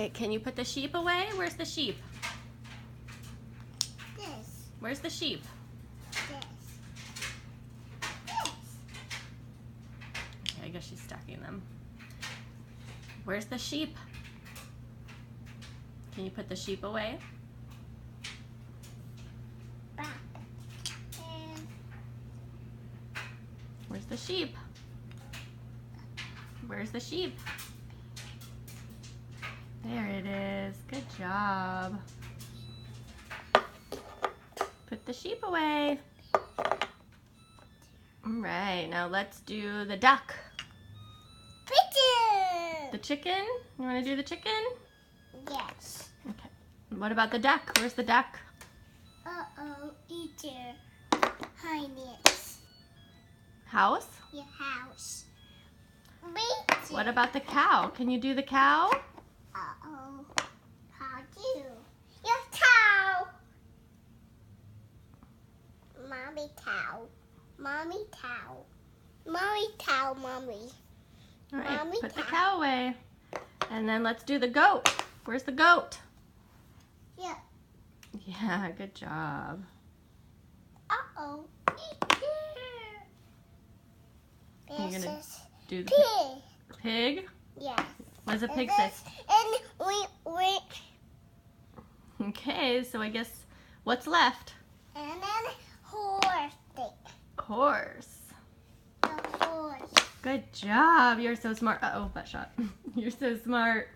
right, can you put the sheep away? Where's the sheep? This. Where's the sheep? This. This. Okay, I guess she's stacking them. Where's the sheep? Can you put the sheep away? Back. And Where's the sheep? Where's the sheep? There it is. Good job. Put the sheep away. All right, now let's do the duck. picture. The chicken? You want to do the chicken? Yes. Okay. What about the duck? Where's the duck? Uh-oh, teacher. Highness. House? Your house. Wait. What about the cow? Can you do the cow? Uh-oh. How do? Your cow. Mommy cow. Mommy cow. Mommy cow, mommy. All right, Mommy put the cow. cow away. And then let's do the goat. Where's the goat? Yeah. Yeah, good job. Uh-oh. You're This gonna is do the pig. pig? Yes. What does a pig and say? this- And we Okay, so I guess what's left? and then horse thing. Horse. The horse. Good job. You're so smart. Uh-oh, butt shot. You're so smart.